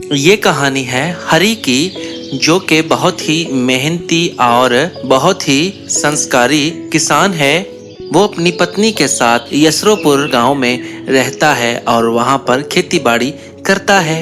ये कहानी है हरी की, जो कि बहुत ही मेहनती और बहुत ही संस्कारी किसान है। वो अपनी पत्नी के साथ यसरोपुर गांव में रहता है और वहां पर खेती बाड़ी करता है।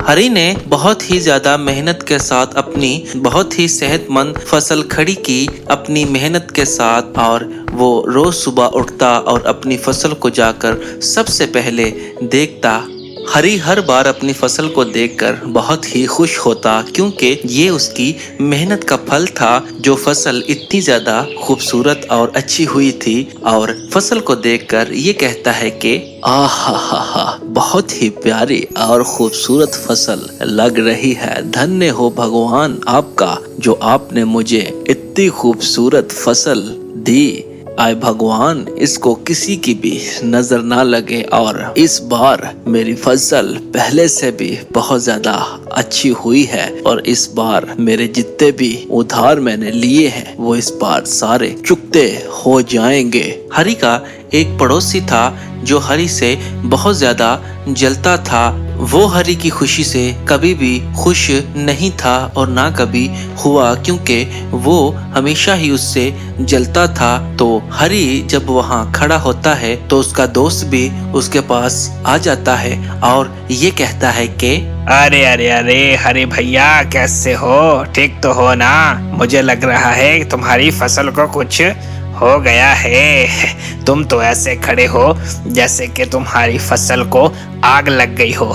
हरी ने बहुत ही ज्यादा मेहनत के साथ अपनी बहुत ही सेहतमंद फसल खड़ी की अपनी मेहनत के साथ, और वो रोज सुबह उठता और अपनी फसल को जाकर सबसे पहले देखता। हरी हर बार अपनी फसल को देखकर बहुत ही खुश होता, क्योंकि ये उसकी मेहनत का फल था। जो फसल इतनी ज्यादा खूबसूरत और अच्छी हुई थी, और फसल को देखकर ये कहता है कि आहा, बहुत ही प्यारी और खूबसूरत फसल लग रही है। धन्य हो भगवान आपका, जो आपने मुझे इतनी खूबसूरत फसल दी। आए भगवान, इसको किसी की भी नजर ना लगे और इस बार मेरी फसल पहले से भी बहुत ज्यादा अच्छी हुई है, और इस बार मेरे जितने भी उधार मैंने लिए हैं वो इस बार सारे चुकते हो जाएंगे। हरी का एक पड़ोसी था जो हरी से बहुत ज्यादा जलता था। वो हरी की खुशी से कभी भी खुश नहीं था और ना कभी हुआ, क्योंकि वो हमेशा ही उससे जलता था। तो हरी जब वहाँ खड़ा होता है तो उसका दोस्त भी उसके पास आ जाता है और ये कहता है कि अरे अरे अरे हरे भैया, कैसे हो? ठीक तो हो ना? मुझे लग रहा है कि तुम्हारी फसल को कुछ हो गया है। तुम तो ऐसे खड़े हो जैसे कि तुम्हारी फसल को आग लग गई हो।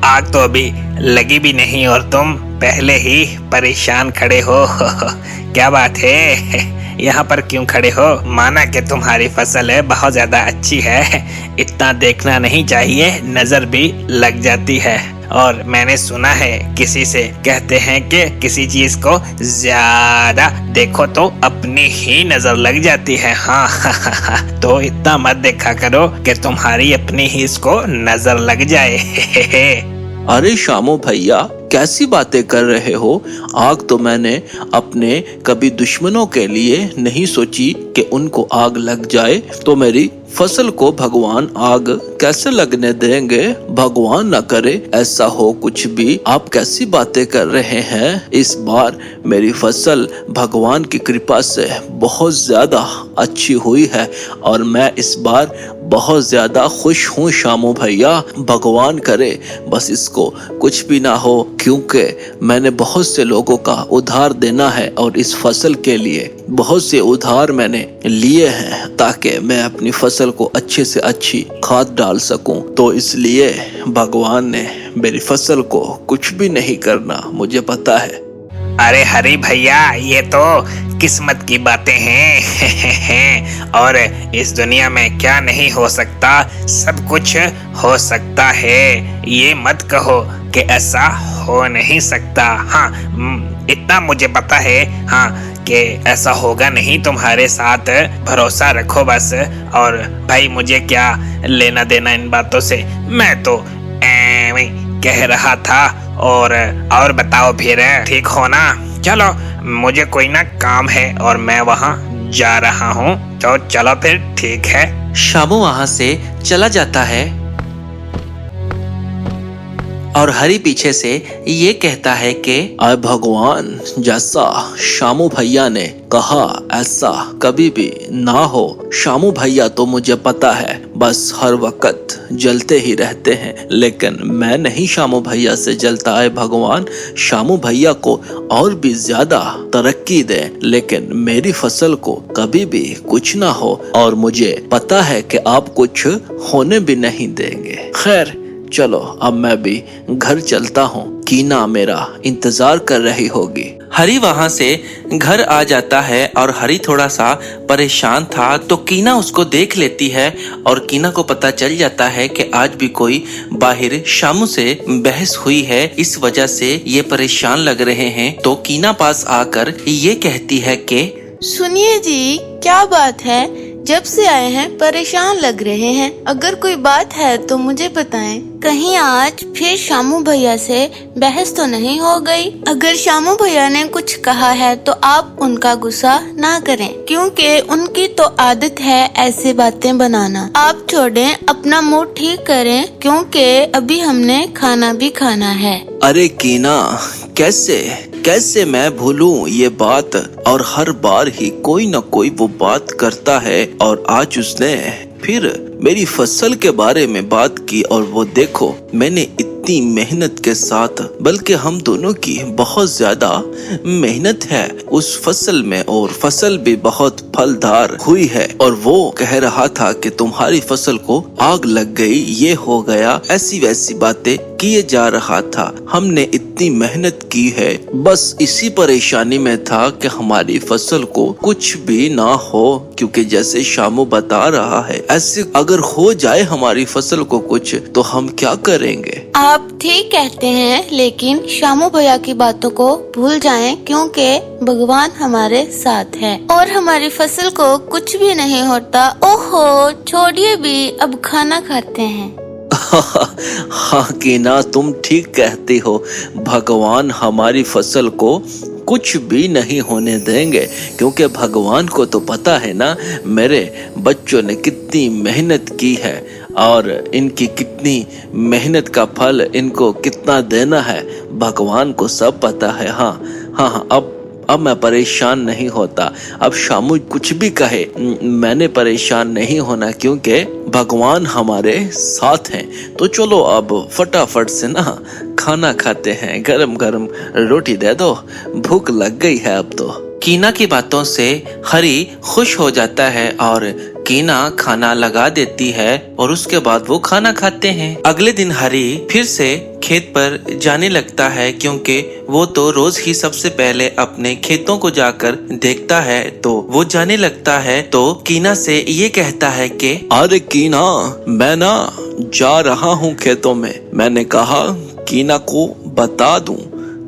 आग तो अभी लगी भी नहीं और तुम पहले ही परेशान खड़े हो। क्या बात है? यहाँ पर क्यों खड़े हो? माना कि तुम्हारी फसल है बहुत ज्यादा अच्छी है, इतना देखना नहीं चाहिए, नजर भी लग जाती है। और मैंने सुना है किसी से कहते हैं कि किसी चीज को ज्यादा देखो तो अपनी ही नजर लग जाती है। हाँ। तो इतना मत देखा करो कि तुम्हारी अपनी ही इसको नजर लग जाए। अरे शामू भैया, कैसी बातें कर रहे हो? आग तो मैंने अपने कभी दुश्मनों के लिए नहीं सोची कि उनको आग लग जाए, तो मेरी फसल को भगवान आग कैसे लगने देंगे? भगवान न करे ऐसा हो कुछ भी। आप कैसी बातें कर रहे हैं? इस बार मेरी फसल भगवान की कृपा से बहुत ज्यादा अच्छी हुई है और मैं इस बार बहुत ज्यादा खुश हूँ शामू भैया। भगवान करे बस इसको कुछ भी ना हो, क्योंकि मैंने बहुत से लोगों का उधार देना है और इस फसल के लिए बहुत से उधार मैंने लिए हैं, ताकि मैं अपनी फसल को अच्छे से अच्छी खाद डाल सकूं। तो इसलिए भगवान ने मेरी फसल को कुछ भी नहीं करना, मुझे पता है। अरे हरी भैया, ये तो किस्मत की बातें हैं। और इस दुनिया में क्या नहीं हो सकता, सब कुछ हो सकता है। ये मत कहो कि ऐसा हो नहीं सकता। हाँ, इतना मुझे पता है, हाँ, कि ऐसा होगा नहीं। तुम्हारे साथ भरोसा रखो बस। और भाई, मुझे क्या लेना देना इन बातों से? मैं तो कह रहा था। और बताओ फिर, ठीक हो ना? चलो, मुझे कोई ना काम है और मैं वहाँ जा रहा हूँ, तो चलो फिर, ठीक है। शामू वहाँ से चला जाता है और हरी पीछे से ये कहता है कि आय भगवान, जैसा शामू भैया ने कहा ऐसा कभी भी ना हो। शामू भैया तो मुझे पता है बस हर वक्त जलते ही रहते हैं, लेकिन मैं नहीं शामू भैया से जलता। आए भगवान, शामू भैया को और भी ज्यादा तरक्की दे, लेकिन मेरी फसल को कभी भी कुछ ना हो, और मुझे पता है कि आप कुछ होने भी नहीं देंगे। खैर चलो, अब मैं भी घर चलता हूँ, कीना मेरा इंतजार कर रही होगी। हरी वहाँ से घर आ जाता है और हरी थोड़ा सा परेशान था, तो कीना उसको देख लेती है और कीना को पता चल जाता है कि आज भी कोई बाहर शामू से बहस हुई है, इस वजह से ये परेशान लग रहे हैं। तो कीना पास आकर ये कहती है कि सुनिए जी, क्या बात है? जब से आए हैं परेशान लग रहे हैं। अगर कोई बात है तो मुझे बताएं। कहीं आज फिर शामू भैया से बहस तो नहीं हो गई? अगर शामू भैया ने कुछ कहा है तो आप उनका गुस्सा ना करें, क्योंकि उनकी तो आदत है ऐसी बातें बनाना। आप छोड़ें, अपना मूड ठीक करें, क्योंकि अभी हमने खाना भी खाना है। अरे कीना, कैसे मैं भूलूं ये बात। और हर बार ही कोई न कोई वो बात करता है, और आज उसने फिर मेरी फसल के बारे में बात की। और वो देखो, मैंने इतनी मेहनत के साथ, बल्कि हम दोनों की बहुत ज्यादा मेहनत है उस फसल में, और फसल भी बहुत फलदार हुई है। और वो कह रहा था कि तुम्हारी फसल को आग लग गई, ये हो गया, ऐसी वैसी बातें किए जा रहा था। हमने इतनी मेहनत की है, बस इसी परेशानी में था कि हमारी फसल को कुछ भी ना हो, क्योंकि जैसे शामू बता रहा है, ऐसे अगर हो जाए हमारी फसल को कुछ, तो हम क्या करेंगे। आप ठीक कहते हैं, लेकिन शामू भैया की बातों को भूल जाएं, क्योंकि भगवान हमारे साथ है और हमारी फसल को कुछ भी नहीं होता। ओहो, छोड़िए भी, अब खाना खाते हैं। हाँ कीना, तुम ठीक कहती हो। भगवान हमारी फसल को कुछ भी नहीं होने देंगे, क्योंकि भगवान को तो पता है ना मेरे बच्चों ने कितनी मेहनत की है, और इनकी कितनी मेहनत का फल इनको कितना देना है, भगवान को सब पता है। हाँ, अब मैं परेशान नहीं होता। अब शामू कुछ भी कहे, मैंने परेशान नहीं होना, क्योंकि भगवान हमारे साथ हैं। तो चलो अब फटाफट से ना खाना खाते हैं। गरम गरम रोटी दे दो, भूख लग गई है अब तो। कीना की बातों से हरी खुश हो जाता है, और कीना खाना लगा देती है, और उसके बाद वो खाना खाते हैं। अगले दिन हरी फिर से खेत पर जाने लगता है, क्योंकि वो तो रोज ही सबसे पहले अपने खेतों को जाकर देखता है। तो वो जाने लगता है, तो कीना से ये कहता है कि अरे कीना, मैं ना जा रहा हूँ खेतों में। मैंने कहा कीना को बता दूं,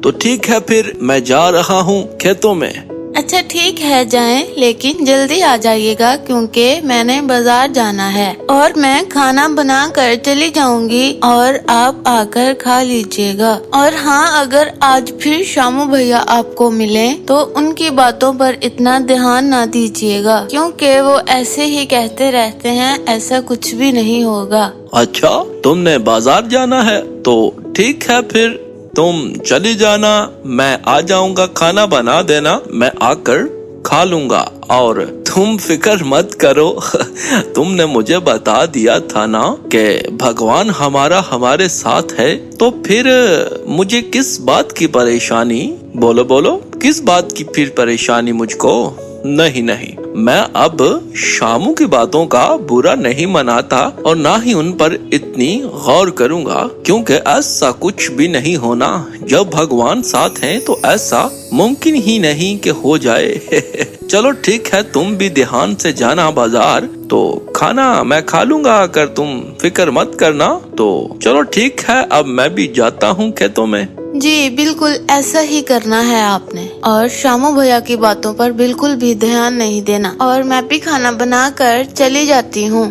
तो ठीक है, फिर मैं जा रहा हूँ खेतों में। अच्छा ठीक है, जाएं, लेकिन जल्दी आ जाइएगा, क्योंकि मैंने बाजार जाना है और मैं खाना बना कर चली जाऊंगी, और आप आकर खा लीजिएगा। और हाँ, अगर आज फिर शामू भैया आपको मिले तो उनकी बातों पर इतना ध्यान ना दीजिएगा, क्योंकि वो ऐसे ही कहते रहते हैं, ऐसा कुछ भी नहीं होगा। अच्छा, तुमने बाजार जाना है, तो ठीक है, फिर तुम चली जाना, मैं आ जाऊंगा। खाना बना देना, मैं आकर खा लूंगा, और तुम फिक्र मत करो। तुमने मुझे बता दिया था ना कि भगवान हमारे साथ है, तो फिर मुझे किस बात की परेशानी, बोलो किस बात की फिर परेशानी मुझको। नहीं, मैं अब शामू की बातों का बुरा नहीं मनाता, और ना ही उन पर इतनी गौर करूंगा, क्योंकि ऐसा कुछ भी नहीं होना। जब भगवान साथ हैं तो ऐसा मुमकिन ही नहीं कि हो जाए। चलो ठीक है, तुम भी ध्यान से जाना बाजार, तो खाना मैं खा लूंगा, अगर तुम फिक्र मत करना। तो चलो ठीक है, अब मैं भी जाता हूँ खेतों में। जी बिल्कुल, ऐसा ही करना है आपने, और शामू भैया की बातों पर बिल्कुल भी ध्यान नहीं देना। और मैं भी खाना बनाकर चली जाती हूँ।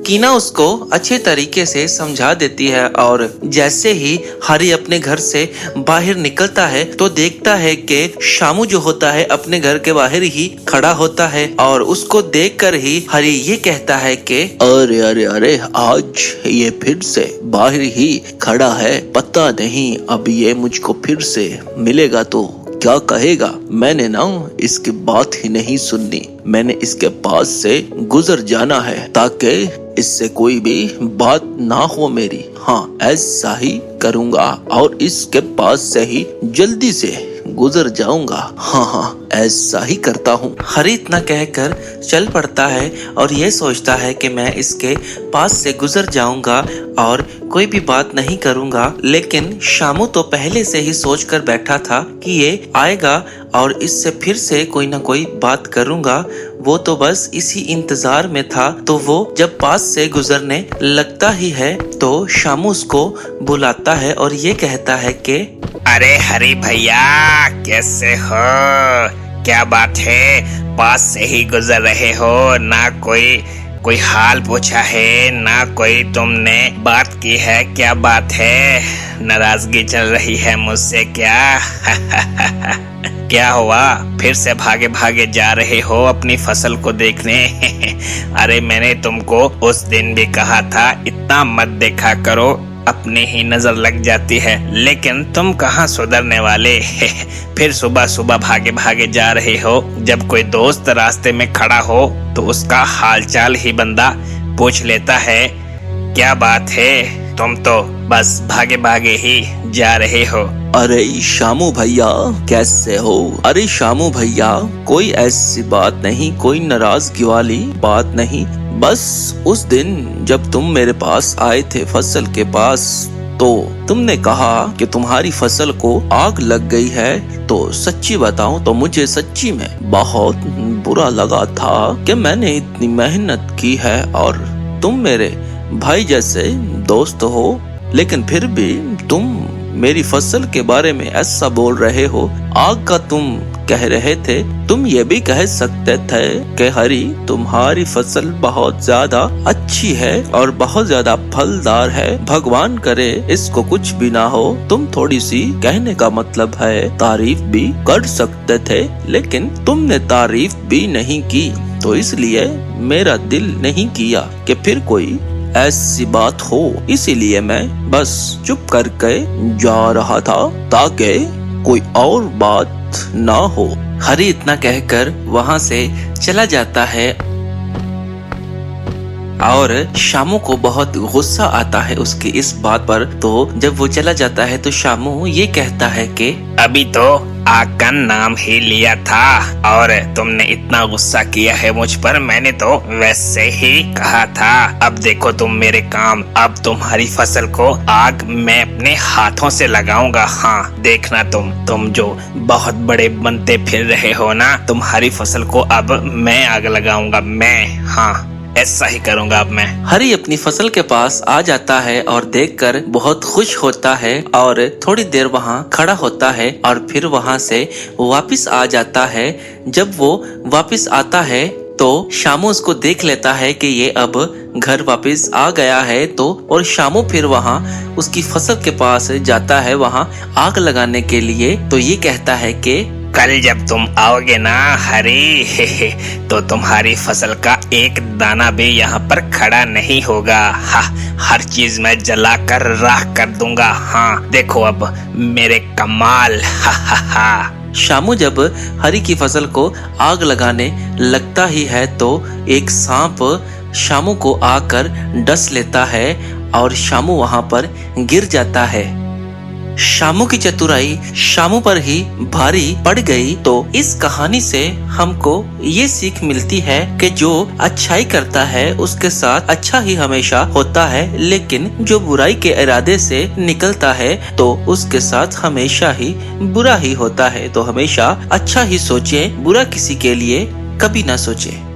कीना उसको अच्छे तरीके से समझा देती है, और जैसे ही हरी अपने घर से बाहर निकलता है, तो देखता है कि शामू जो होता है अपने घर के बाहर ही खड़ा होता है, और उसको देखकर ही हरी ये कहता है कि अरे आज ये फिर से बाहर ही खड़ा है, पता नहीं अब ये मुझको फिर से मिलेगा तो क्या कहेगा। मैंने ना इसकी बात ही नहीं सुननी, मैंने इसके पास से गुजर जाना है, ताकि इससे कोई भी बात ना हो मेरी। हाँ, ऐसा ही करूँगा, और इसके पास से ही जल्दी से गुजर जाऊंगा। हाँ, ऐसा ही करता हूँ। हरी इतना कहकर चल पड़ता है, और ये सोचता है कि मैं इसके पास से गुजर जाऊंगा और कोई भी बात नहीं करूंगा। लेकिन शामू तो पहले से ही सोच कर बैठा था कि ये आएगा और इससे फिर से कोई ना कोई बात करूंगा। वो तो बस इसी इंतजार में था। तो वो जब पास से गुजरने लगता ही है, तो शामू उसको बुलाता है और ये कहता है कि अरे हरी भैया, कैसे हो? क्या बात है, पास से ही गुजर रहे हो, ना कोई हाल पूछा है, ना कोई तुमने बात की है, क्या बात है? नाराजगी चल रही है मुझसे क्या? क्या हुआ, फिर से भागे भागे जा रहे हो अपनी फसल को देखने? अरे मैंने तुमको उस दिन भी कहा था इतना मत देखा करो, अपनी ही नजर लग जाती है, लेकिन तुम कहाँ सुधरने वाले? फिर सुबह सुबह भागे भागे जा रहे हो। जब कोई दोस्त रास्ते में खड़ा हो तो उसका हालचाल ही बंदा पूछ लेता है। क्या बात है, तुम तो बस भागे भागे ही जा रहे हो। अरे शामू भैया कैसे हो? अरे शामू भैया कोई ऐसी बात नहीं, कोई नाराजगी वाली बात नहीं, बस उस दिन जब तुम मेरे पास आए थे फसल के पास तो तुमने कहा कि तुम्हारी फसल को आग लग गई है। तो सच्ची बताऊं तो मुझे सच्ची में बहुत बुरा लगा था कि मैंने इतनी मेहनत की है और तुम मेरे भाई जैसे दोस्त हो, लेकिन फिर भी तुम मेरी फसल के बारे में ऐसा बोल रहे हो। आग का तुम कह रहे थे, तुम ये भी कह सकते थे कि हरी तुम्हारी फसल बहुत ज्यादा अच्छी है और बहुत ज्यादा फलदार है, भगवान करे इसको कुछ भी ना हो। तुम थोड़ी सी कहने का मतलब है तारीफ भी कर सकते थे, लेकिन तुमने तारीफ भी नहीं की, तो इसलिए मेरा दिल नहीं किया कि फिर कोई ऐसी बात हो, इसीलिए मैं बस चुप करके जा रहा था ताकि कोई और बात ना हो। हरी इतना कहकर वहाँ से चला जाता है और शामू को बहुत गुस्सा आता है उसकी इस बात पर। तो जब वो चला जाता है तो शामू ये कहता है कि अभी तो आग का नाम ही लिया था और तुमने इतना गुस्सा किया है मुझ पर, मैंने तो वैसे ही कहा था। अब देखो तुम मेरे काम, अब तुम्हारी फसल को आग मैं अपने हाथों से लगाऊंगा। हाँ देखना तुम जो बहुत बड़े बनते फिर रहे हो ना, तुम्हारी फसल को अब मैं आग लगाऊंगा मैं। हाँ ऐसा ही करूंगा अब मैं। हरी अपनी फसल के पास आ जाता है और देखकर बहुत खुश होता है और थोड़ी देर वहाँ खड़ा होता है और फिर वहाँ से वापस आ जाता है। जब वो वापस आता है तो शामू उसको देख लेता है कि ये अब घर वापस आ गया है। तो और शामू फिर वहाँ उसकी फसल के पास जाता है वहाँ आग लगाने के लिए। तो ये कहता है कि कल जब तुम आओगे ना हरी, तो तुम्हारी फसल का एक दाना भी यहाँ पर खड़ा नहीं होगा। हाँ हर चीज मैं जला कर राख कर दूंगा। हाँ देखो अब मेरे कमाल। हा। शामू जब हरी की फसल को आग लगाने लगता ही है तो एक सांप शामू को आकर डस लेता है और शामू वहां पर गिर जाता है। शामू की चतुराई शामू पर ही भारी पड़ गई। तो इस कहानी से हमको ये सीख मिलती है कि जो अच्छाई करता है उसके साथ अच्छा ही हमेशा होता है, लेकिन जो बुराई के इरादे से निकलता है तो उसके साथ हमेशा ही बुरा ही होता है। तो हमेशा अच्छा ही सोचें, बुरा किसी के लिए कभी ना सोचें।